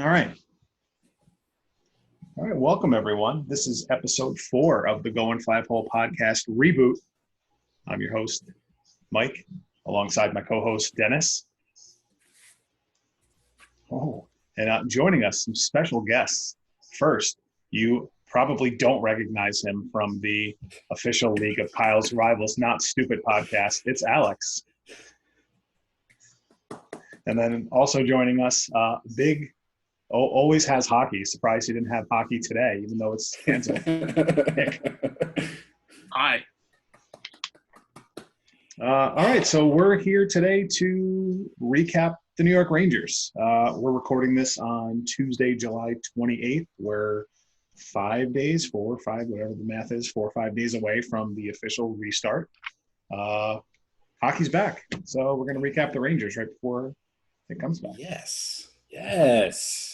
All right. All right. Welcome, everyone. This is episode 4 of the Going Five Hole podcast reboot. I'm your host, Mike, alongside my co-host, Dennis. And joining us, some special guests. First, you probably don't recognize him from the official League of Kyle's Rivals Not Stupid podcast. It's Alex. And then also joining us, always has hockey. Surprised he didn't have hockey today, even though it's canceled. Hi. All right, so we're here today to recap the New York Rangers. We're recording this on Tuesday, July 28th. We're 5 days, 4 or 5, whatever the math is, 4 or 5 days away from the official restart. Hockey's back, so we're going to recap the Rangers right before it comes back. Yes,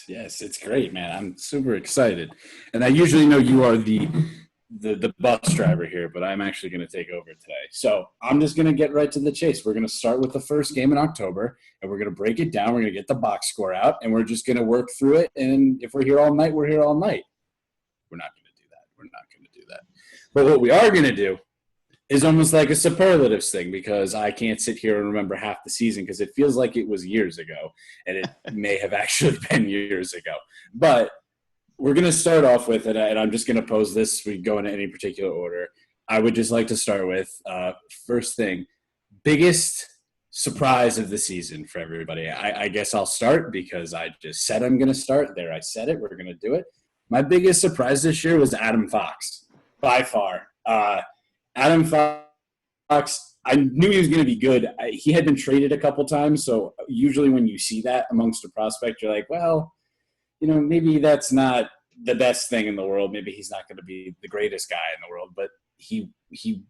it's great, man. I'm super excited. And I usually know you are the bus driver here, but I'm actually going to take over today. So I'm just going to get right to the chase. We're going to start with the first game in October, and we're going to break it down. We're going to get the box score out, and we're just going to work through it. And if we're here all night, we're here all night. We're not going to do that. But what we are going to do is almost like a superlatives thing, because I can't sit here and remember half the season because it feels like it was years ago, and it may have actually been years ago. But we're going to start off with it, and I'm just going to pose this. We go in any particular order. I would just like to start with, first thing, biggest surprise of the season for everybody. I guess I'll start because I just said I'm going to start. There, I said it. We're going to do it. My biggest surprise this year was Adam Fox, by far. Adam Fox, I knew he was going to be good. He had been traded a couple times, so usually when you see that amongst a prospect, you're like, well, maybe that's not the best thing in the world. Maybe he's not going to be the greatest guy in the world, but he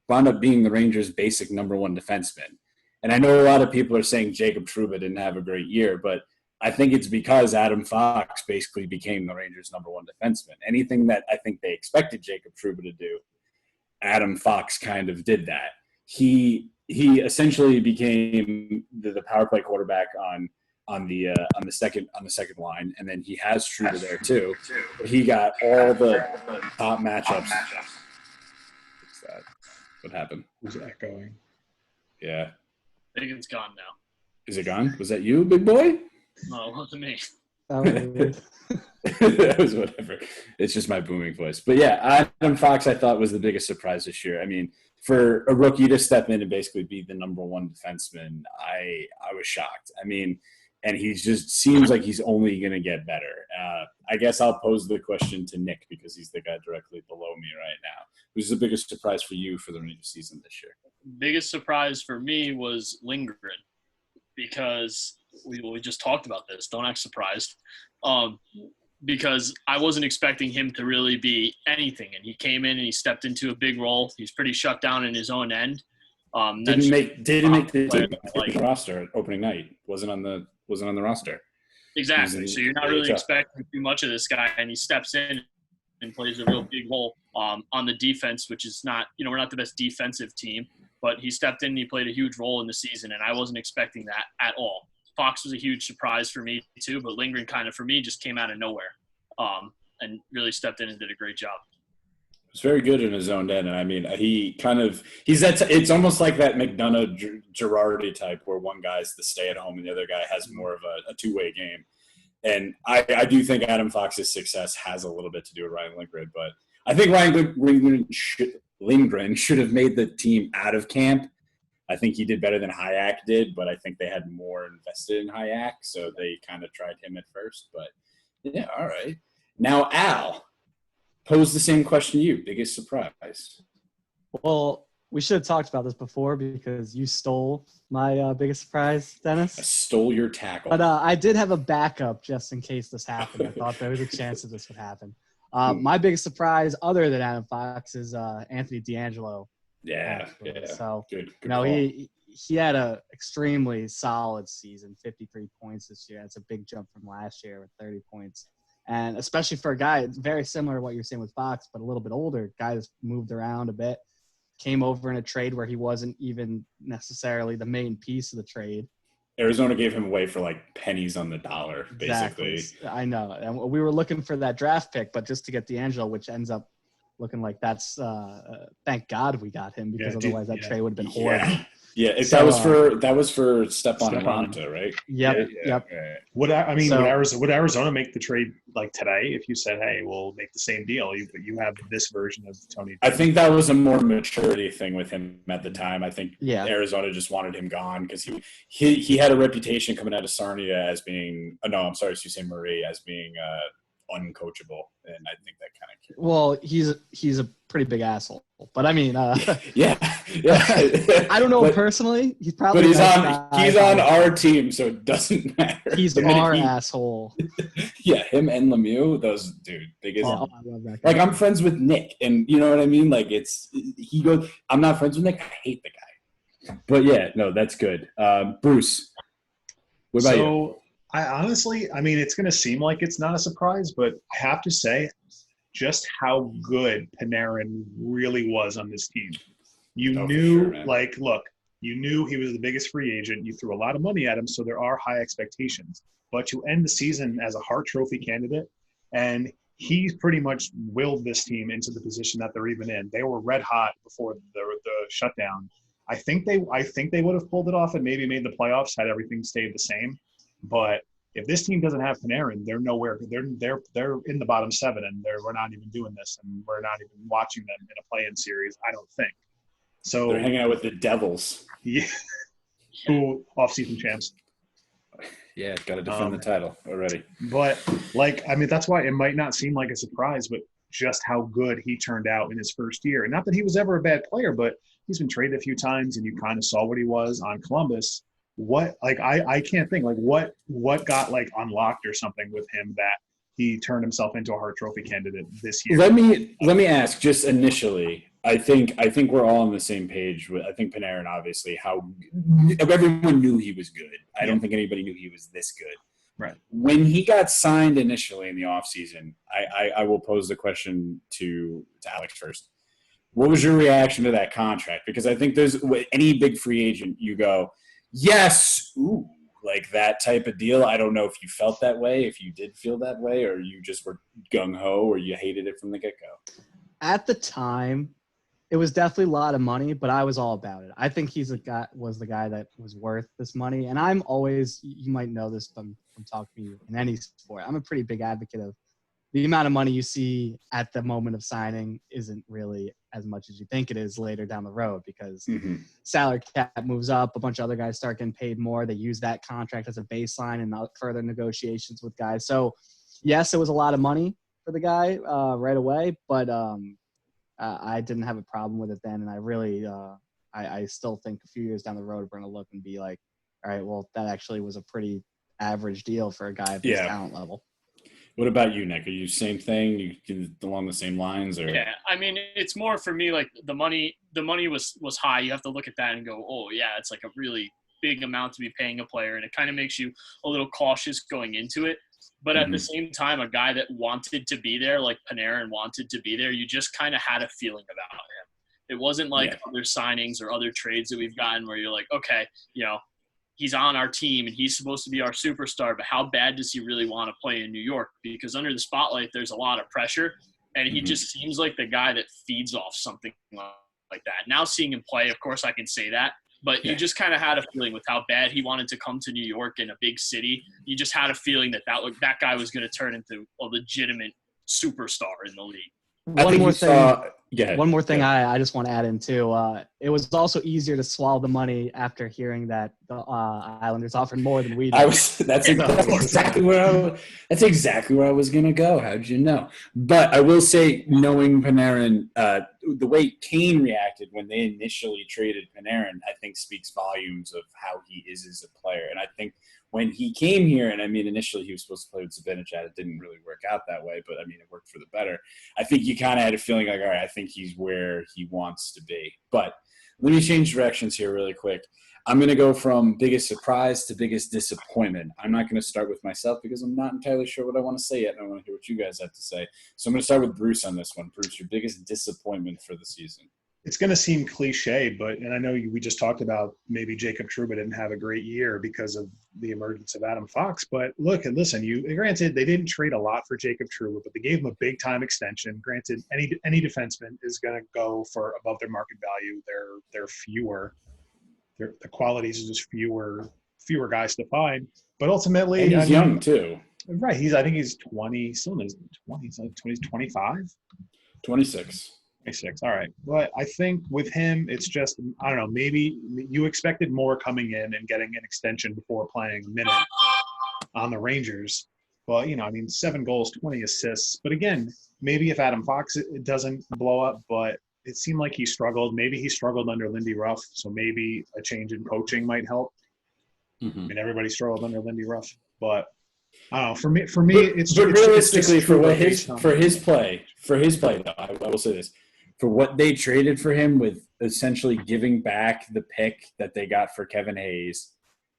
wound up being the Rangers' basic number one defenseman. And I know a lot of people are saying Jacob Trouba didn't have a great year, but I think it's because Adam Fox basically became the Rangers' number one defenseman. Anything that I think they expected Jacob Trouba to do, Adam Fox kind of did that. He essentially became the power play quarterback on the second line, and then he has Trouba there too. He got all the top matchups. What's that? What happened? Who's echoing? Yeah. I think it's gone now. Is it gone? Was that you, big boy? No, it wasn't me. That was whatever. It's just my booming voice. But yeah, Adam Fox I thought was the biggest surprise this year. I mean, for a rookie to step in and basically be the number one defenseman, I was shocked. I mean, and he just seems like he's only going to get better. I guess I'll pose the question to Nick because he's the guy directly below me right now. Who's the biggest surprise for you for the Rangers season this year? Biggest surprise for me was Lindgren, because we just talked about this. Don't act surprised. Because I wasn't expecting him to really be anything, and he came in and he stepped into a big role. He's pretty shut down in his own end. Didn't make the roster opening night. Wasn't on the roster. Exactly. So you're not really expecting too much of this guy, and he steps in and plays a real big role on the defense, which is not, we're not the best defensive team, but he stepped in and he played a huge role in the season, and I wasn't expecting that at all. Fox was a huge surprise for me too, but Lindgren kind of, for me, just came out of nowhere and really stepped in and did a great job. He's very good in his own end, and I mean, it's almost like that McDonough-Girardi type where one guy's the stay-at-home and the other guy has more of a two-way game. And I do think Adam Fox's success has a little bit to do with Ryan Lindgren, but I think Lindgren should have made the team out of camp. I think he did better than Hayek did, but I think they had more invested in Hayek, so they kind of tried him at first. But, yeah, all right. Now, Al, pose the same question to you. Biggest surprise? Well, we should have talked about this before because you stole my biggest surprise, Dennis. I stole your tackle. But I did have a backup just in case this happened. I thought there was a chance that this would happen. My biggest surprise, other than Adam Fox, is Anthony DeAngelo. Yeah. So, good he had a extremely solid season, 53 points this year. That's a big jump from last year with 30 points. And especially for a guy, it's very similar to what you're saying with Fox, but a little bit older. Guy that's moved around a bit, came over in a trade where he wasn't even necessarily the main piece of the trade. Arizona gave him away for like pennies on the dollar, basically. Exactly. I know. And we were looking for that draft pick, but just to get D'Angelo, which ends up looking like that's thank God we got him, because otherwise that trade would have been horrible. Yeah, So, that was for Stepan and Ronta, right? Yep. Would Arizona make the trade like today if you said, "Hey, we'll make the same deal, but you have this version of Tony"? I think that was a more maturity thing with him at the time. I think Arizona just wanted him gone because he had a reputation coming out of Sarnia as being Sault Ste. Marie as being uncoachable, and I think that kind of. Well, he's a pretty big asshole, but I mean, yeah. I don't know personally. He's probably. But he's on our team, so it doesn't matter. He's our asshole. Yeah, him and Lemieux, those biggest. I love that guy. Like I'm friends with Nick, and you know what I mean. Like he goes, I'm not friends with Nick. I hate the guy. But yeah, no, that's good. Bruce, what about you? I honestly, it's going to seem like it's not a surprise, but I have to say just how good Panarin really was on this team. You knew, you knew he was the biggest free agent. You threw a lot of money at him, so there are high expectations. But you end the season as a Hart Trophy candidate, and he's pretty much willed this team into the position that they're even in. They were red hot before the shutdown. I think they would have pulled it off and maybe made the playoffs had everything stayed the same. But if this team doesn't have Panarin, they're nowhere. They're in the bottom 7, and we're not even doing this, and we're not even watching them in a play-in series. I don't think. So they're hanging out with the Devils. Yeah, who off-season champs. Yeah, got to defend the title already. But that's why it might not seem like a surprise, but just how good he turned out in his first year. And not that he was ever a bad player, but he's been traded a few times, and you kind of saw what he was on Columbus. I can't think what got unlocked or something with him that he turned himself into a Hart Trophy candidate this year. Let me ask just initially. I think we're all on the same page. I think Panarin, obviously, how everyone knew he was good. I don't think anybody knew he was this good. Right. When he got signed initially in the offseason, I will pose the question to Alex first. What was your reaction to that contract? Because I think there's any big free agent, you go, yes, ooh, like that type of deal. I don't know if you felt that way, if you did feel that way, or you just were gung-ho, or you hated it from the get-go. At the time, it was definitely a lot of money, but I was all about it. I think was the guy that was worth this money. And I'm always, you might know this from talking to you in any sport, I'm a pretty big advocate of the amount of money you see at the moment of signing isn't really as much as you think it is later down the road, because salary cap moves up, a bunch of other guys start getting paid more. They use that contract as a baseline and further negotiations with guys. So yes, it was a lot of money for the guy right away, but I didn't have a problem with it then. And I really, I still think a few years down the road, we're going to look and be like, all right, well, that actually was a pretty average deal for a guy of his talent level. What about you, Nick? Are you same thing? You along the same lines, or? Yeah, it's more for me like the money was high. You have to look at that and go, oh yeah, it's like a really big amount to be paying a player, and it kind of makes you a little cautious going into it. But at the same time, a guy that wanted to be there, like Panarin wanted to be there, you just kind of had a feeling about him. It wasn't like other signings or other trades that we've gotten where you're like, okay, he's on our team and he's supposed to be our superstar, but how bad does he really want to play in New York? Because under the spotlight, there's a lot of pressure, and he just seems like the guy that feeds off something like that. Now seeing him play, of course I can say that, but you just kind of had a feeling with how bad he wanted to come to New York in a big city. You just had a feeling that guy was going to turn into a legitimate superstar in the league. One more thing I just want to add in too. It was also easier to swallow the money after hearing that the Islanders offered more than we did. That's exactly where I was going to go. How'd you know? But I will say, knowing Panarin, the way Kane reacted when they initially traded Panarin, I think speaks volumes of how he is as a player. And I think when he came here, and initially he was supposed to play with Zibanejad, it didn't really work out that way, but it worked for the better. I think you kind of had a feeling like, all right, I think he's where he wants to be. But let me change directions here really quick. I'm going to go from biggest surprise to biggest disappointment. I'm not going to start with myself because I'm not entirely sure what I want to say yet, and I want to hear what you guys have to say. So I'm going to start with Bruce on this one. Bruce, your biggest disappointment for the season? it's going to seem cliche, and I know we just talked about maybe Jacob Trouba didn't have a great year because of the emergence of Adam Fox. But look and listen, granted they didn't trade a lot for Jacob Trouba, but they gave him a big time extension. Granted, any defenseman is going to go for above their market value. They're fewer. The qualities is just fewer guys to find. But ultimately, and he's young too. Right. I think he's 20, still in his 20s, like 25? 26. 26. All right. But I think with him, it's just, I don't know, maybe you expected more coming in and getting an extension before playing a minute on the Rangers. Well, 7 goals, 20 assists. But again, maybe if Adam Fox it doesn't blow up, but it seemed like he struggled. Maybe he struggled under Lindy Ruff, so maybe a change in coaching might help. Mm-hmm. I mean, everybody struggled under Lindy Ruff, but I don't know. For me, it's realistically it's for his play, though, I will say this: for what they traded for him, with essentially giving back the pick that they got for Kevin Hayes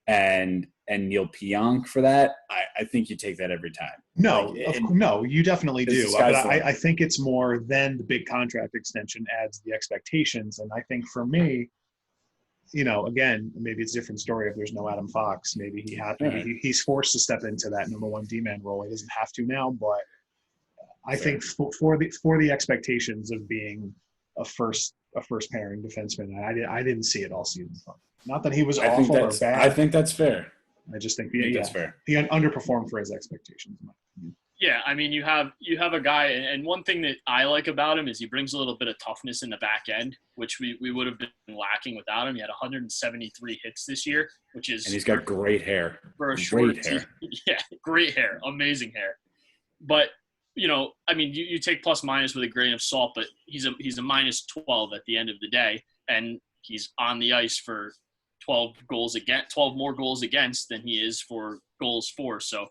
and Neil Pionk for that, I think you take that every time. No, no, you definitely do. But I think it's more than the big contract extension adds the expectations, and I think for me, again, maybe it's a different story if there's no Adam Fox. Maybe he's forced to step into that number one D-man role. He doesn't have to now, but I think for the expectations of being a first pairing defenseman, I didn't see it all season long. Not that he was awful or bad. I think that's fair. I just think that's fair. He underperformed for his expectations. Yeah, I mean, you have a guy, and one thing that I like about him is he brings a little bit of toughness in the back end, which we would have been lacking without him. He had 173 hits this year, and he's got great hair. For a short team. Yeah, great hair, amazing hair. But I mean, you take plus minus with a grain of salt, but he's a minus 12 at the end of the day, and he's on the ice for 12 more goals against than he is for goals for. So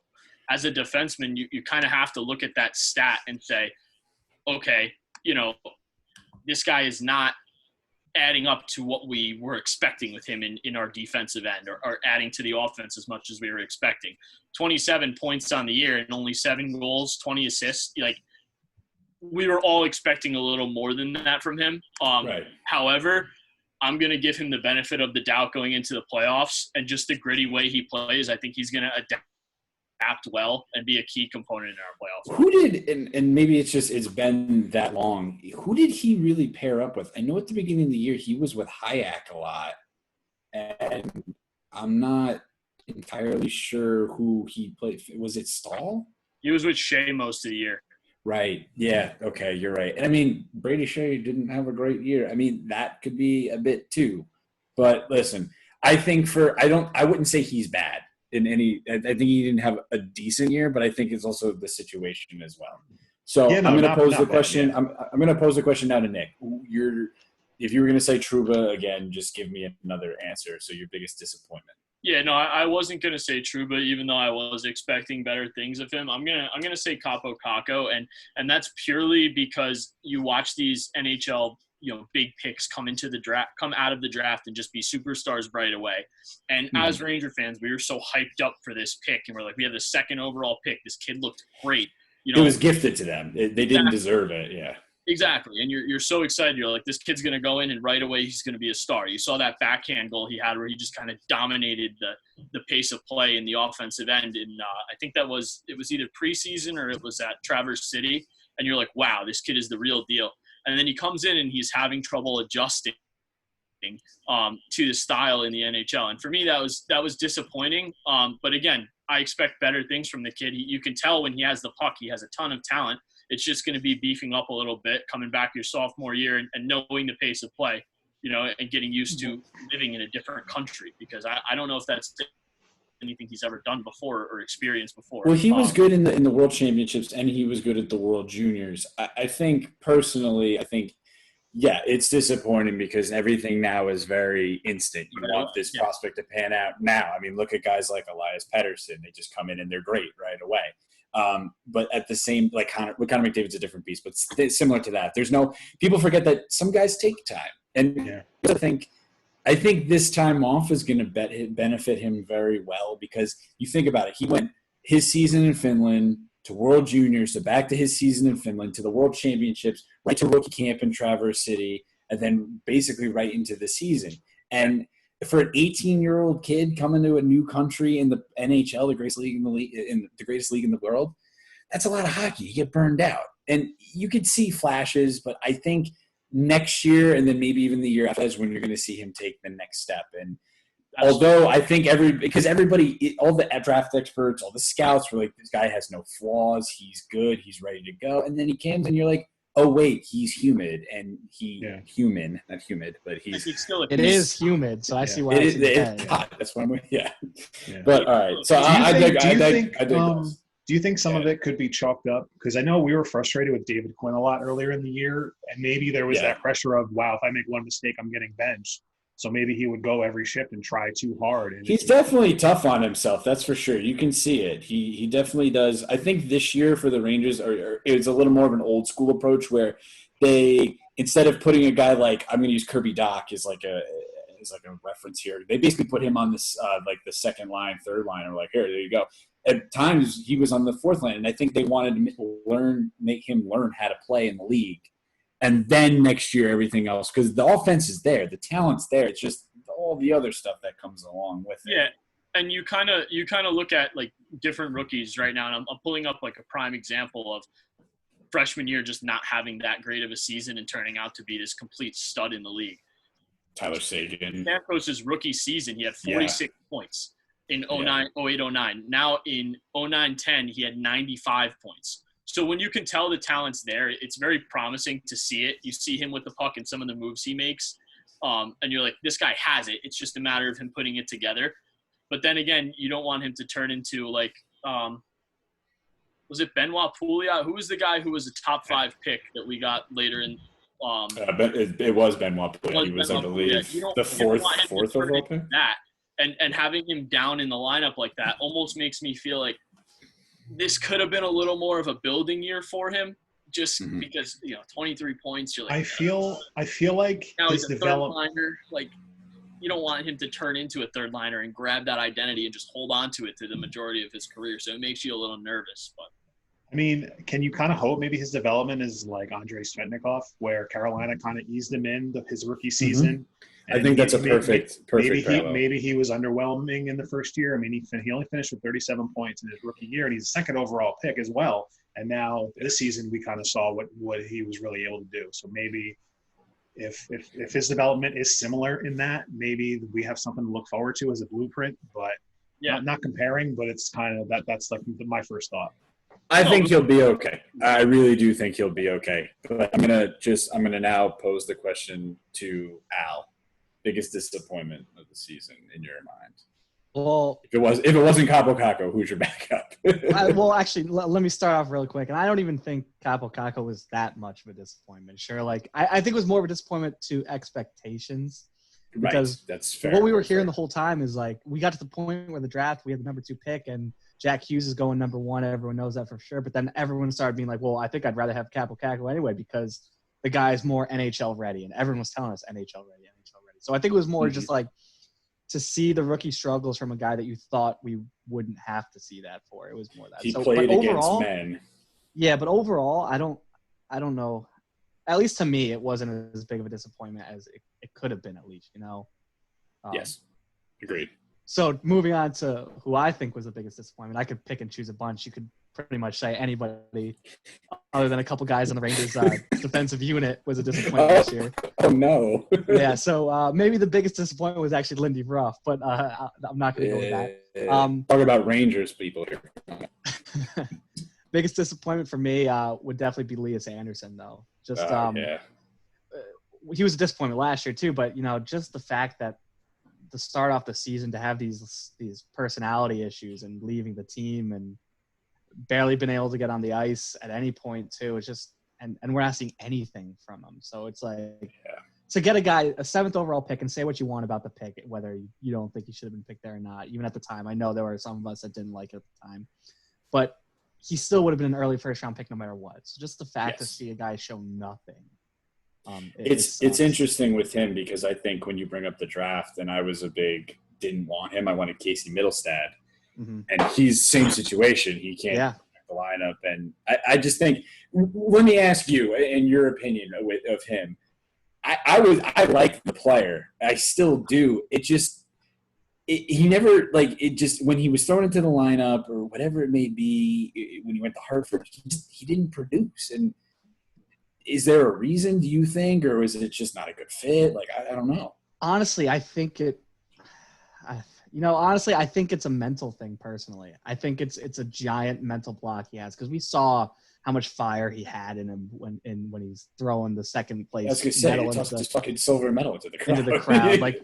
as a defenseman, you kind of have to look at that stat and say, okay, this guy is not adding up to what we were expecting with him in our defensive end or adding to the offense as much as we were expecting. 27 points on the year and only 7 goals, 20 assists. Like, we were all expecting a little more than that from him. Right. However, I'm going to give him the benefit of the doubt going into the playoffs, and just the gritty way he plays, I think he's going to adapt well and be a key component in our playoffs. Who did, and maybe it's been that long, who did he really pair up with? I know at the beginning of the year he was with Hayek a lot, and I'm not entirely sure who he played. Was it Stahl? He was with Shea most of the year. Right. Yeah. Okay. You're right. And I mean, Brady Shea didn't have a great year. I mean, that could be a bit too. But listen, I think I wouldn't say he's bad in any. I think he didn't have a decent year, but I think it's also the situation as well. So I'm going to pose the question. I'm going to pose the question now to Nick. If you were going to say Trouba again, just give me another answer. So your biggest disappointment. Yeah, no, I wasn't gonna say Trouba, even though I was expecting better things of him. I'm gonna say Capo Caco, and that's purely because you watch these NHL big picks come out of the draft and just be superstars right away. And as Ranger fans, we were so hyped up for this pick, and we're like, we have the 2nd overall pick. This kid looked great. It was gifted to them. They didn't deserve it. Yeah. Exactly, and you're so excited. You're like, this kid's going to go in, and right away he's going to be a star. You saw that backhand goal he had where he just kind of dominated the pace of play in the offensive end. And I think it was either preseason or it was at Traverse City. And you're like, wow, this kid is the real deal. And then he comes in and he's having trouble adjusting to the style in the NHL. And for me, that was disappointing. But again, I expect better things from the kid. You can tell when he has the puck, he has a ton of talent. It's just going to be beefing up a little bit, coming back your sophomore year and knowing the pace of play, and getting used to living in a different country, because I don't know if that's anything he's ever done before or experienced before. Well, he was good in the World Championships, and he was good at the World Juniors. I think personally, yeah, it's disappointing because everything now is very instant. You want this prospect to pan out now. I mean, look at guys like Elias Pettersson. They just come in and they're great right away. But at the same, like Connor McDavid's a different beast, but similar to that. People forget that some guys take time. And I think this time off is going to benefit him very well, because you think about it. He went his season in Finland to World Juniors, to back to his season in Finland, to the World Championships, right to rookie camp in Traverse City. and then basically right into the season. And for an 18-year-old kid coming to a new country in the NHL, the greatest league in the world, that's a lot of hockey. You get burned out. And you could see flashes, but I think next year and then maybe even the year after is when you're going to see him take the next step. And although I think everybody, all the draft experts, all the scouts were like, this guy has no flaws. He's good. He's ready to go. And then he comes and you're like, oh, wait, he's humid. And human, not humid, but he's – It is humid, so I see why it's hot. That's one way. Yeah. But, all right. So do you think some of it could be chalked up? Because I know we were frustrated with David Quinn a lot earlier in the year, and maybe there was that pressure of, wow, if I make one mistake, I'm getting benched. So maybe he would go every shift and try too hard. And he's definitely tough on himself, that's for sure. You can see it. He definitely does. I think this year for the Rangers, it's a little more of an old school approach where they, instead of putting a guy like, I'm going to use Kirby Dach as like a reference here, they basically put him on this like the second line, third line, or like, here, there you go. At times he was on the fourth line, and I think they wanted to make him learn how to play in the league. And then next year, everything else, because the offense is there, the talent's there. It's just all the other stuff that comes along with it. Yeah, and you kind of look at like different rookies right now, and I'm pulling up like a prime example of freshman year just not having that great of a season and turning out to be this complete stud in the league. Tyler Seguin. Stamkos' rookie season, he had 46 points in 08-09. Now in 09-10, he had 95 points. So when you can tell the talent's there, it's very promising to see it. You see him with the puck and some of the moves he makes, and you're like, this guy has it. It's just a matter of him putting it together. But then again, you don't want him to turn into like was it Benoit Pouliot? Who was the guy who was a top 5 pick that we got later in it was Benoit Pouliot. He was, I believe, the fourth overall pick. And having him down in the lineup like that almost makes me feel like this could have been a little more of a building year for him, just because 23 points. You're like, I feel like now he's a third liner. Like, you don't want him to turn into a third liner and grab that identity and just hold on to it through the majority of his career. So it makes you a little nervous. But I mean, can you kind of hope maybe his development is like Andrei Svetnikov, where Carolina kind of eased him in his rookie season? I think that's a perfect maybe he was underwhelming in the first year. I mean, he only finished with 37 points in his rookie year, and he's a second overall pick as well. And now this season, we kind of saw what he was really able to do. So maybe if his development is similar in that, maybe we have something to look forward to as a blueprint. But not comparing, but it's kind of that's like my first thought. I think he'll be okay. I really do think he'll be okay. But I'm gonna now pose the question to Al. Biggest disappointment of the season in your mind? Well, if it wasn't Capo Caco, who's your backup? Well, actually, let me start off real quick. And I don't even think Capo Caco was that much of a disappointment. Sure, like I think it was more of a disappointment to expectations. Because that's fair. What we were hearing the whole time is like we got to the point where the draft, we had the number 2 pick, and Jack Hughes is going number 1. Everyone knows that for sure. But then everyone started being like, well, I think I'd rather have Capo Caco anyway because the guy's more NHL ready. And everyone was telling us NHL ready. So I think it was more just like to see the rookie struggles from a guy that you thought we wouldn't have to see that for. It was more that. He played against men. Yeah, but overall, I don't know. At least to me, it wasn't as big of a disappointment as it could have been, at least, Yes, agreed. So moving on to who I think was the biggest disappointment, I could pick and choose a bunch. You could pretty much say anybody other than a couple guys on the Rangers defensive unit was a disappointment this year. Oh, no. Yeah, so maybe the biggest disappointment was actually Lindy Ruff, but I'm not going to go with that. Talk about Rangers people here. Biggest disappointment for me would definitely be Elias Anderson, though. Just he was a disappointment last year too, but just the fact that to start off the season to have these personality issues and leaving the team and barely been able to get on the ice at any point too. It's just and we're not seeing anything from him. So it's like to get a guy, a 7th overall pick, and say what you want about the pick, whether you don't think he should have been picked there or not, even at the time. I know there were some of us that didn't like it at the time, but he still would have been an early first-round pick no matter what. So just the fact to see a guy show nothing. It's interesting with him because I think when you bring up the draft, and I was didn't want him. I wanted Casey Middlestad. And he's same situation. He can't the lineup. And I just think, let me ask you, in your opinion of him, I like the player. I still do. He never, when he was thrown into the lineup or whatever it may be, when he went to Hartford, he didn't produce. And is there a reason, do you think, or is it just not a good fit? Like, I don't know. Honestly, I think honestly, I think it's a mental thing personally. I think it's a giant mental block he has, because we saw how much fire he had in him when he's throwing the second place. I was going to say, he tossed this fucking silver medal into the crowd.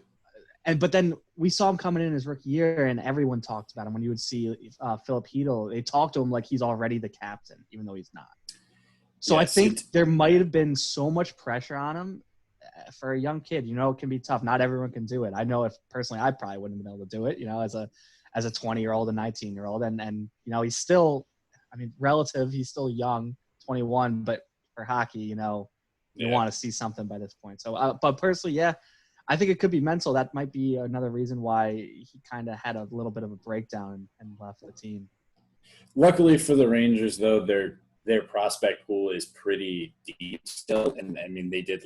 But then we saw him coming in his rookie year, and everyone talked about him. When you would see Philip Hedl, they talked to him like he's already the captain, even though he's not. So I think there might have been so much pressure on him for a young kid. It can be tough. Not everyone can do it. I know if personally I probably wouldn't have been able to do it, as a 20-year-old and 19-year-old. And he's still, he's still young, 21, but for hockey, you want to see something by this point. So, but personally, yeah, I think it could be mental. That might be another reason why he kind of had a little bit of a breakdown and left the team. Luckily for the Rangers, though, their prospect pool is pretty deep still. And, they did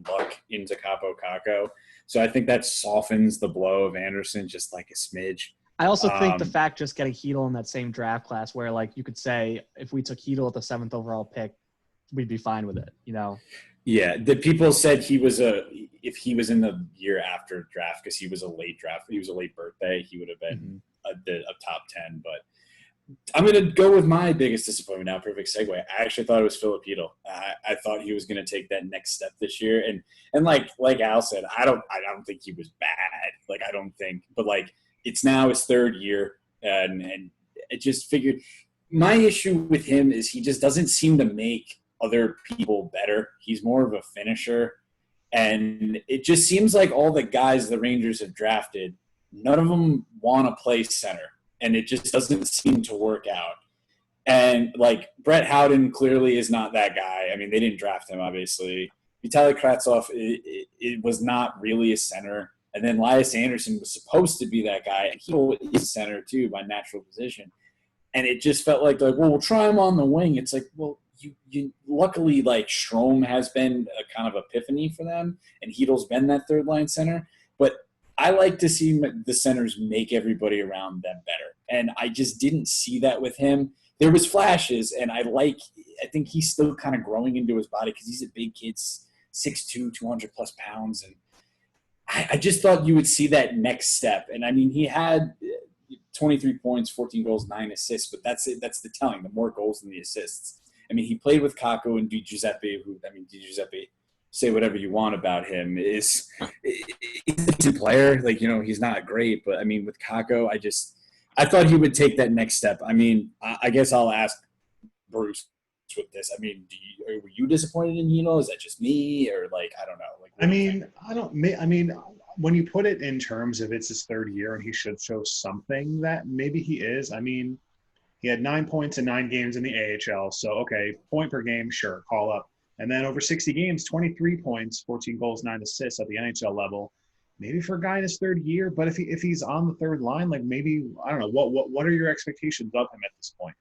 luck into Capo Caco. So I think that softens the blow of Anderson just like a smidge. I also think the fact just getting Hedl in that same draft class where, you could say if we took Hedl at the 7th overall pick, we'd be fine with it, Yeah, the people said if he was in the year after draft, because he was a late draft, he was a late birthday, he would have been a top 10. But I'm going to go with my biggest disappointment now. Perfect segue. I actually thought it was Philip Hedl. I thought he was going to take that next step this year, and like Al said, I don't think he was bad. I don't think, but it's now his 3rd year, and it just figured. My issue with him is he just doesn't seem to make other people better. He's more of a finisher, and it just seems like all the guys the Rangers have drafted, none of them want to play center, and it just doesn't seem to work out. And Brett Howden clearly is not that guy. They didn't draft him, obviously. Vitaly Kravtsov, it was not really a center. And then Elias Anderson was supposed to be that guy, and he is a center too by natural position. And it just felt like we'll try him on the wing. It's you luckily Strome has been a kind of epiphany for them, and Hedl's been that 3rd-line center. But I like to see the centers make everybody around them better, and I just didn't see that with him. There was flashes, and I think he's still kind of growing into his body because he's a big kid, 6'2", 200+ pounds, and I just thought you would see that next step. And he had 23 points, 14 goals, 9 assists, but that's it. That's the telling. The more goals than the assists. He played with Caco and Di Giuseppe, Di Giuseppe, say whatever you want about him, he's a player. He's not great, but with Caco, I thought he would take that next step. I guess I'll ask Bruce with this. Were you disappointed in Hedl? Is that just me, or I don't know? When you put it in terms of it's his 3rd year and he should show something, that maybe he is. He had 9 points in 9 games in the AHL. So, okay, point per game, sure, call up. And then over 60 games, 23 points, 14 goals, 9 assists at the NHL level. Maybe for a guy in his 3rd year, but if he's on the 3rd line, maybe, I don't know, what are your expectations of him at this point?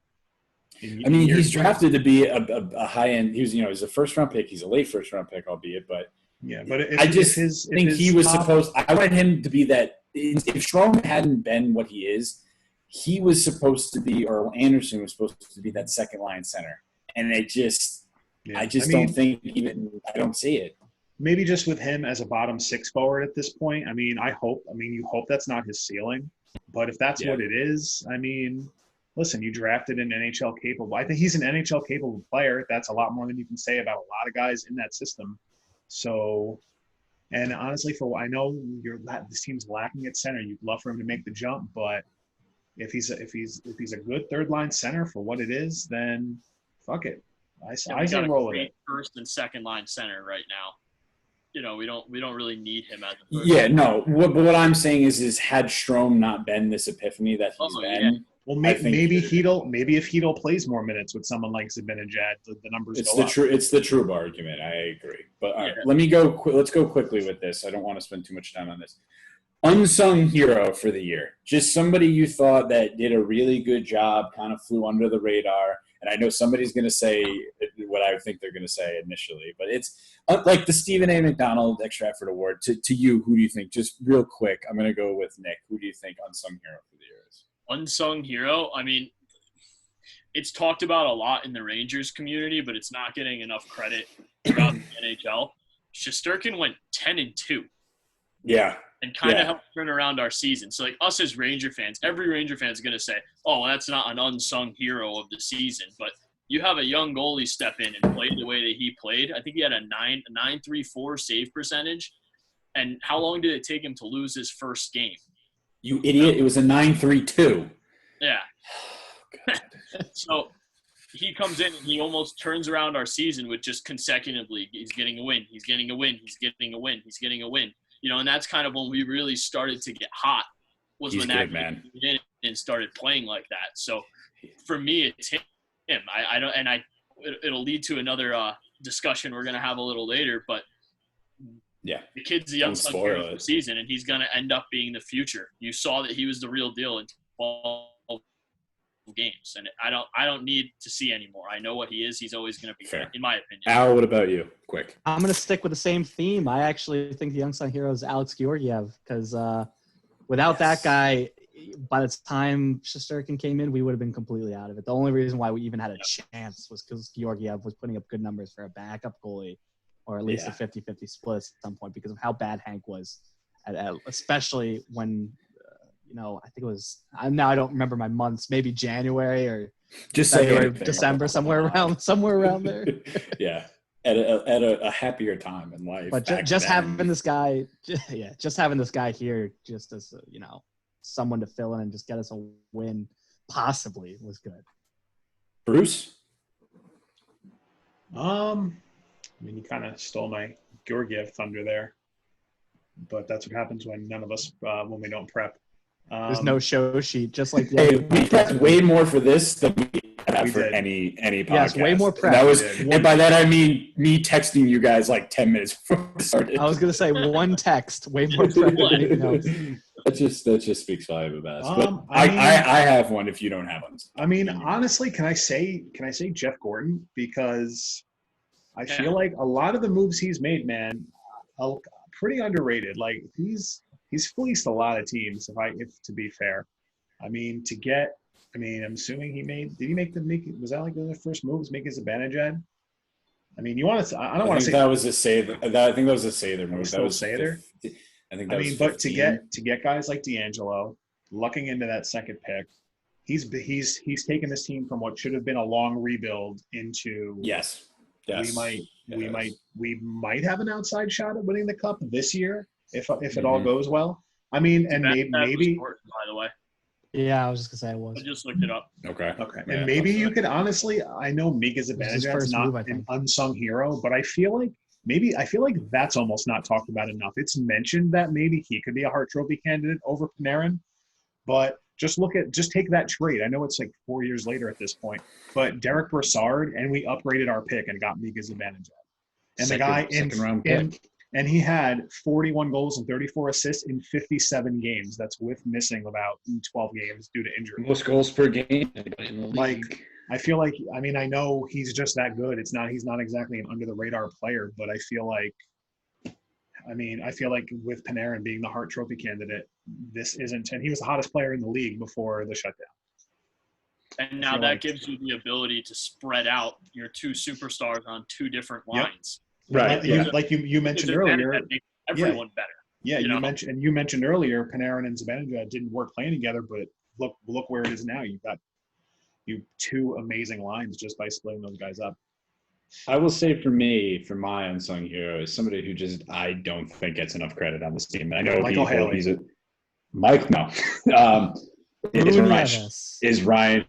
He's drafted to be a high-end. He's a 1st-round pick. He's a late 1st-round pick, albeit, but yeah. But he was supposed. I wanted him to be that. If Strome hadn't been what he is, he was supposed to be, or Anderson was supposed to be that 2nd-line center, and I don't think even I don't see it. Maybe just with him as a bottom 6 forward at this point. You hope that's not his ceiling, but if that's what it is, listen, you drafted an NHL capable. I think he's an NHL capable player. That's a lot more than you can say about a lot of guys in that system. So, and honestly, I know this team's lacking at center. You'd love for him to make the jump, but if he's a good 3rd-line center for what it is, then fuck it. I say roll with it. 1st and 2nd-line center right now. We don't really need him as a 1st. Yeah, no. What I'm saying is had Strome not been this epiphany that he's been. Yeah. Well, maybe if Hedl plays more minutes with someone like Zibanejad, the numbers go up. It's the true argument. I agree. But all right, let's go quickly with this. I don't want to spend too much time on this. Unsung hero for the year. Just somebody you thought that did a really good job, kind of flew under the radar. And I know somebody's going to say what I think they're going to say initially. But it's like the Stephen A. McDonald Extra Effort Award. To you, who do you think? Just real quick, I'm going to go with Nick. Who do you think unsung hero for the year is? Unsung hero? I mean, it's talked about a lot in the Rangers community, but it's not getting enough credit throughout the NHL. Shesterkin went 10-2. Yeah. And kind of helped turn around our season. So, like, us as Ranger fans, every Ranger fan is going to say, oh, well, that's not an unsung hero of the season. But you have a young goalie step in and play the way that he played. I think he had a 9.34 save percentage. And how long did it take him to lose his first game? You idiot. It was a 9.32. Yeah. So he comes in and he almost turns around our season with just consecutively, he's getting a win, he's getting a win, he's getting a win, he's getting a win. You know, and that's kind of when we really started to get hot was when that man in and started playing like that. So for me, it's him. I don't, and it'll lead to another discussion we're gonna have a little later. But yeah, the kid's the young son hero of the season, and he's gonna end up being the future. You saw that he was the real deal in 12 games, and I don't need to see anymore. I know what he is. He's always going to be fair, in my opinion. Al, what about you? Quick. I'm going to stick with the same theme. I actually think the unsung hero is Alex Georgiev because without that guy, by the time Shesterkin came in, we would have been completely out of it. The only reason why we even had a chance was because Georgiev was putting up good numbers for a backup goalie, or at least a 50-50 split at some point because of how bad Hank was, especially when – I think it was now I don't remember my months, maybe January or just February, December, somewhere around there. Yeah, at a happier time in life. But just having this guy, just having this guy here, just as someone to fill in and just get us a win, possibly was good. Bruce, you kind of stole my Georgiev thunder there, but that's what happens when none of us when we don't prep. There's no show sheet, just like we prepped way more for this than we have for any podcast. Yes, way more prep. And by that I mean me texting you guys like 10 minutes before we started. I was gonna say one text, way more prep than anything else. That just speaks volume about us. But I have one if you don't have one. I mean, honestly, can I say Jeff Gordon, because I feel like a lot of the moves he's made, man, are pretty underrated. Like he's fleeced a lot of teams, if to be fair. I mean, I'm assuming was that like the first move was make his Zibanejad? I mean, I don't want to say that was a Sather. I think that was a Sather move. That was Sather. I think that was 15. But to get guys like D'Angelo lucking into that second pick, he's taken this team from what should have been a long rebuild into yes. We might have an outside shot at winning the cup this year. If it all goes well, I mean, and maybe by the way, yeah, I was just gonna say it was. I just looked it up. Okay, and maybe you could honestly. I know Mika Zibanejad's not an unsung hero, but I feel like that's almost not talked about enough. It's mentioned that maybe he could be a Hart Trophy candidate over Panarin, but just take that trade. I know it's like 4 years later at this point, but Derek Brassard, and we upgraded our pick and got Mika Zibanejad, and the guy second round pick. And he had 41 goals and 34 assists in 57 games. That's with missing about 12 games due to injury. Most goals per game in the league. Like, I feel like, I know he's just that good. He's not exactly an under the radar player, but I feel like with Panarin being the Hart Trophy candidate, this isn't, and he was the hottest player in the league before the shutdown. And now that gives you the ability to spread out your two superstars on two different lines. Yep. Right, like you mentioned earlier, everyone better. Yeah, you mentioned earlier, Panarin and Zibanejad didn't work playing together, but look where it is now. You've got two amazing lines just by splitting those guys up. I will say for my unsung hero is somebody who just I don't think gets enough credit on this team. And I know Michael Haley. Mike. No, is Ryan.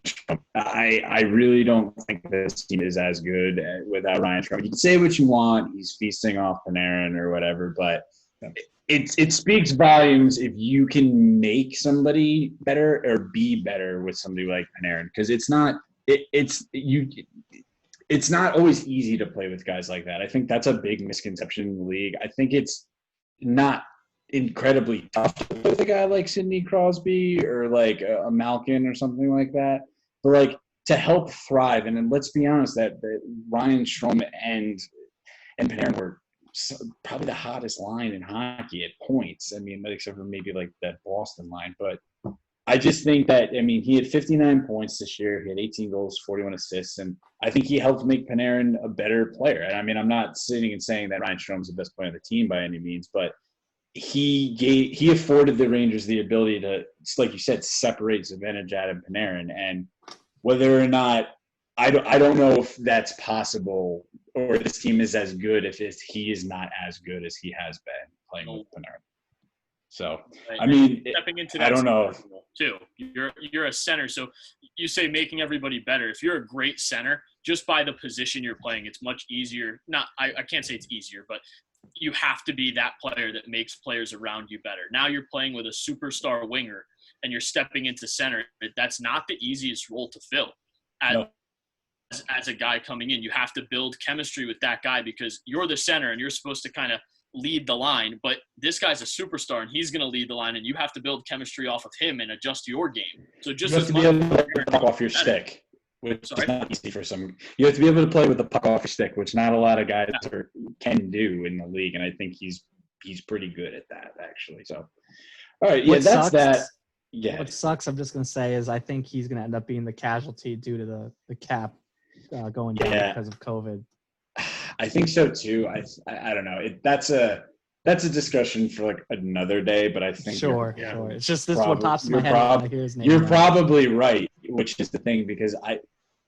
I really don't think this team is as good without Ryan Strome. You can say what you want. He's feasting off Panarin or whatever, but it speaks volumes if you can make somebody better or be better with somebody like Panarin, because it's not always easy to play with guys like that. I think that's a big misconception in the league. I think it's not incredibly tough to play with a guy like Sidney Crosby or like a Malkin or something like that. But like to help thrive. And then let's be honest, that Ryan Strome and Panarin were probably the hottest line in hockey at points. I mean, except for maybe like that Boston line. But I just think that, I mean, he had 59 points this year. He had 18 goals, 41 assists. And I think he helped make Panarin a better player. And I mean, I'm not sitting and saying that Ryan Strome's the best player on the team by any means, but he afforded the Rangers the ability to, like you said, separate Zibanejad and Panarin. And whether or not, I don't know if that's possible, or this team is as good if he is not as good as he has been playing with Panarin. So, right. I mean, stepping into that, I don't know. Too, you're a center, so you say making everybody better. If you're a great center, just by the position you're playing, it's much easier. I can't say it's easier, but you have to be that player that makes players around you better. Now you're playing with a superstar winger, and you're stepping into center. That's not the easiest role to fill. As a guy coming in, you have to build chemistry with that guy because you're the center and you're supposed to kind of lead the line, but this guy's a superstar and he's going to lead the line, and you have to build chemistry off of him and adjust your game. So just you have to be able to play with the puck off your stick, which is not easy for some. You have to be able to play with the puck off your stick, which not a lot of guys can do in the league, and I think he's pretty good at that, actually. So, all right, yeah, that's that. Yeah. What sucks, I'm just going to say, is I think he's going to end up being the casualty due to the cap going down because of COVID. I think so too. I don't know. That's a discussion for like another day. But I think sure. It's just this one pops in my head when I hear his name. You're probably right, which is the thing, because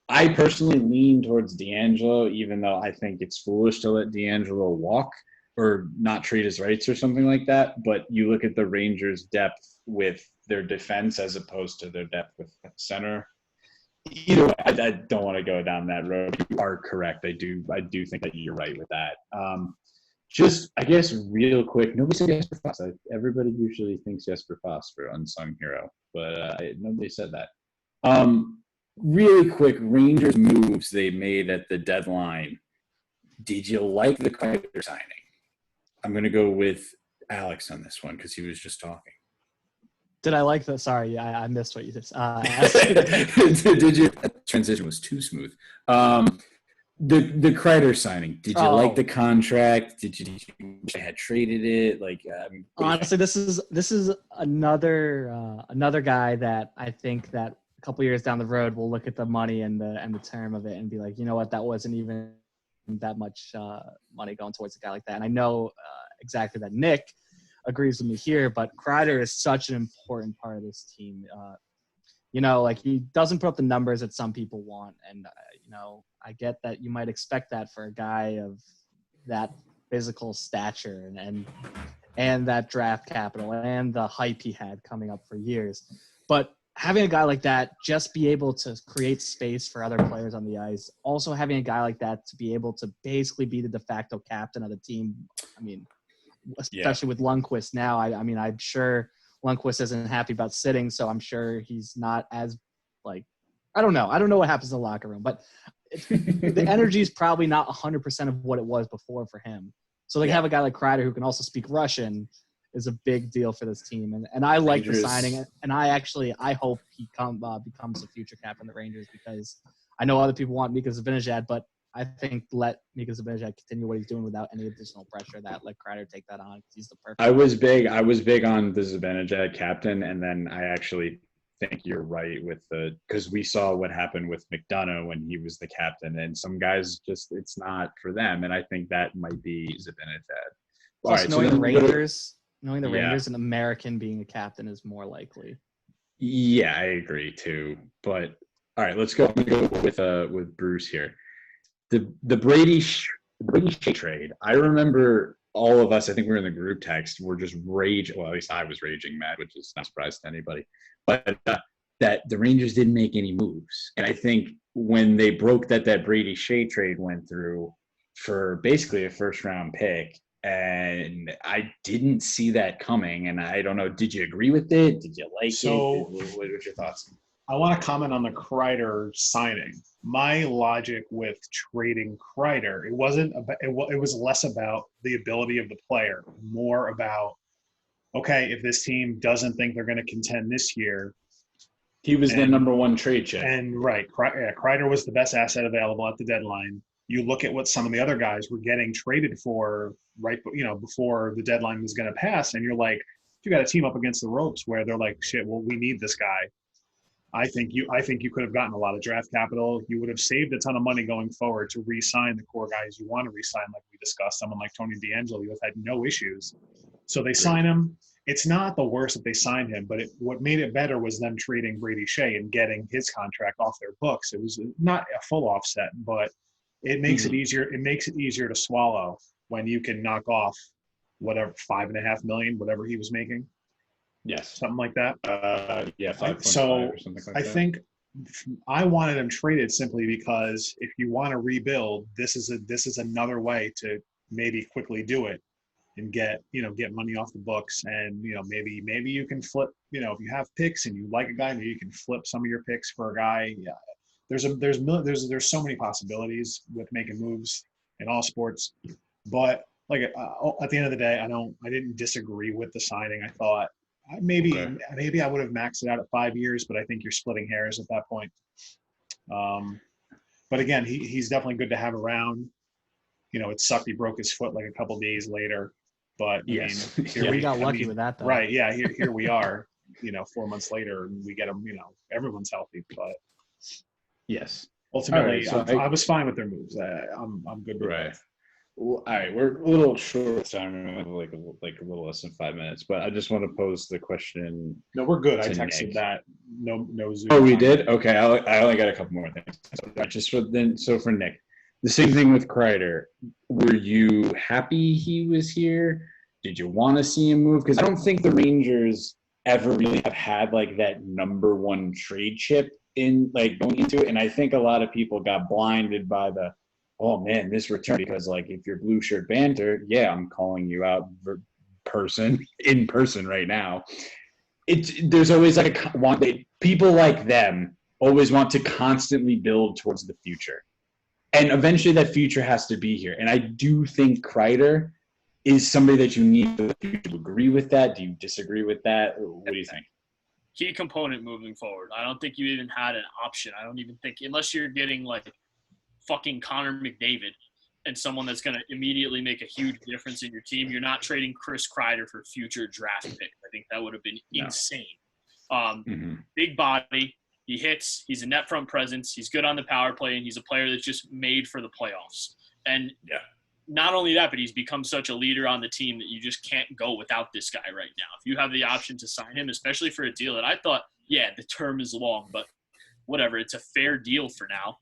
I personally lean towards D'Angelo, even though I think it's foolish to let D'Angelo walk or not trade his rights or something like that. But you look at the Rangers' depth with their defense as opposed to their depth with center. Either way, I don't want to go down that road. You are correct. I do think that you're right with that. Just, I guess, real quick, nobody said Jesper Fast. Everybody usually thinks Jesper Fast for unsung hero, but nobody said that. Really quick, Rangers moves they made at the deadline. Did you like the Kreider signing? I'm going to go with Alex on this one because he was just talking. Did I like that? Sorry, I missed what you just asked. Did you? That transition was too smooth. The Kreider signing. Did you like the contract? Did you wish I had traded it? Like, honestly, this is another guy that I think that a couple years down the road will look at the money and the term of it and be like, you know what, that wasn't even that much money going towards a guy like that. And I know exactly that Nick agrees with me here, but Kreider is such an important part of this team. Like he doesn't put up the numbers that some people want, and I get that you might expect that for a guy of that physical stature and that draft capital and the hype he had coming up for years. But having a guy like that just be able to create space for other players on the ice, also having a guy like that to be able to basically be the de facto captain of the team. I mean, especially with Lundqvist now. I mean, I'm sure Lundqvist isn't happy about sitting, so I'm sure he's not as I don't know what happens in the locker room, but the energy is probably not 100% of what it was before for him. So have a guy like Kreider who can also speak Russian is a big deal for this team, and I like the signing, and I hope he becomes a future captain of the Rangers, because I know other people want Mika Zibanejad, but I think let Mika Zibanejad continue what he's doing without any additional pressure. That let Kreider take that on because he's the perfect. I was big on the Zibanejad captain, and then I actually think you're right with because we saw what happened with McDonough when he was the captain, and some guys just it's not for them, and I think that might be Zibanejad. Plus, knowing the Rangers, an American being a captain is more likely. Yeah, I agree too. But all right, let's go with Bruce here. The Brady Shea trade. I remember all of us, I think we were in the group text, were just raging. Well, at least I was raging mad, which is not a surprise to anybody. But that the Rangers didn't make any moves. And I think when they broke that Brady Shea trade went through for basically a first-round pick, and I didn't see that coming. And I don't know, did you agree with it? Did you like it? What were your thoughts? I want to comment on the Kreider signing. My logic with trading Kreider, it was less about the ability of the player, more about, okay, if this team doesn't think they're going to contend this year, He was the number one trade chip. And right, Kreider was the best asset available at the deadline. You look at what some of the other guys were getting traded for before the deadline was going to pass, and you're like, you got to team up against the ropes where they're like, shit, well, we need this guy. I think you could have gotten a lot of draft capital. You would have saved a ton of money going forward to re-sign the core guys you want to re-sign, like we discussed. Someone like Tony DeAngelo, you have had no issues. So they sign him. It's not the worst that they signed him, but what made it better was them trading Brady Shea and getting his contract off their books. It was not a full offset, but it makes it easier. It makes it easier to swallow when you can knock off whatever $5.5 million, whatever he was making. Yes, something like that. 5.5 so or something like I that. think I wanted him traded simply because if you want to rebuild, this is another way to maybe quickly do it and get money off the books, and maybe you can flip, if you have picks and you like a guy, maybe you can flip some of your picks for a guy. Yeah, there's so many possibilities with making moves in all sports, but at the end of the day, I didn't disagree with the signing. I thought maybe I would have maxed it out at 5 years, but I think you're splitting hairs at that point. But again, he's definitely good to have around. It sucked he broke his foot like a couple days later, but yes, we got lucky with that though. Right? Yeah, here we are. 4 months later, and we get him. Everyone's healthy, but yes. Ultimately, All right, so I was fine with their moves. I'm good with it. Well, all right, we're a little short time, like a little less than 5 minutes, but I just want to pose the question. No, we're good. I texted Nick. that. No Zoom. Oh, we did? Okay, I only got a couple more things. So for Nick, the same thing with Kreider. Were you happy he was here? Did you want to see him move? Because I don't think the Rangers ever really have had like that number one trade chip in going into it, and I think a lot of people got blinded by the, oh man, this return, because if you're blue shirt banter, yeah, I'm calling you out in person right now. There's always people like them always want to constantly build towards the future, and eventually that future has to be here. And I do think Kreider is somebody that you need for the future. Do you agree with that? Do you disagree with that? What do you think? Key component moving forward. I don't think you even had an option. I don't even think, unless you're getting fucking Connor McDavid and someone that's going to immediately make a huge difference in your team, you're not trading Chris Kreider for future draft picks. I think that would have been insane. Big body, he hits, he's a net front presence, he's good on the power play, and he's a player that's just made for the playoffs. And not only that, but he's become such a leader on the team that you just can't go without this guy right now. If you have the option to sign him, especially for a deal that I thought, the term is long, but whatever, it's a fair deal for now.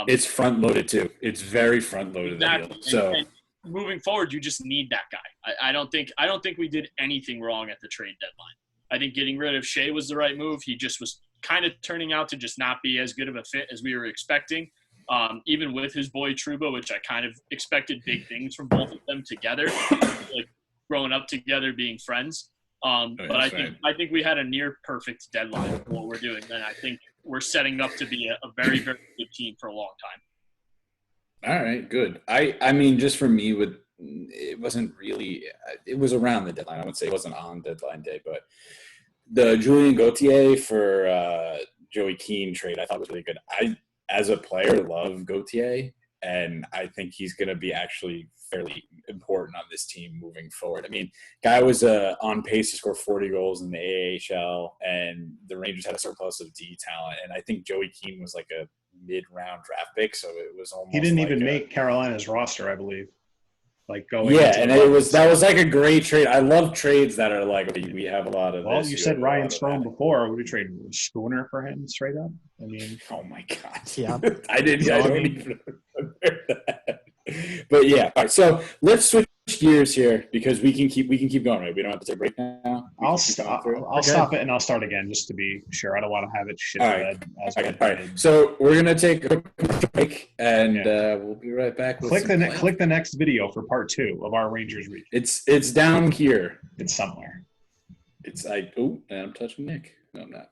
It's front loaded too. It's very front loaded. Exactly. So and moving forward, you just need that guy. I don't think we did anything wrong at the trade deadline. I think getting rid of Shea was the right move. He just was kind of turning out to just not be as good of a fit as we were expecting. Even with his boy Trouba, which I kind of expected big things from both of them together, growing up together, being friends. But I think we had a near perfect deadline for what we're doing, and I think we're setting up to be a very, very good team for a long time. All right, good. I mean, just for me, it wasn't really. It was around the deadline. I would say it wasn't on deadline day, but the Julien Gauthier for Joey Keane trade I thought was really good. As a player, love Gauthier, and I think he's going to be actually fairly important on this team moving forward. I mean, guy was on pace to score 40 goals in the AHL, and the Rangers had a surplus of D talent, and I think Joey Keane was like a mid-round draft pick, so it was almost he didn't even make Carolina's roster, I believe. And that was like a great trade. I love trades that are we have a lot of. Well, you said Ryan Strome before. Would you trade Spooner for him straight up? I mean, oh my god, yeah, I didn't. I don't even remember that. But yeah, all right. So let's switch gears here because we can keep going, right? We don't have to take a break now. I'll stop it and I'll start again just to be sure. I don't want to have it shit. All right. So we're gonna take a quick break and we'll be right back. Click the next video for part 2 of our Rangers week. It's down here. It's somewhere. And I'm touching Nick. No, I'm not.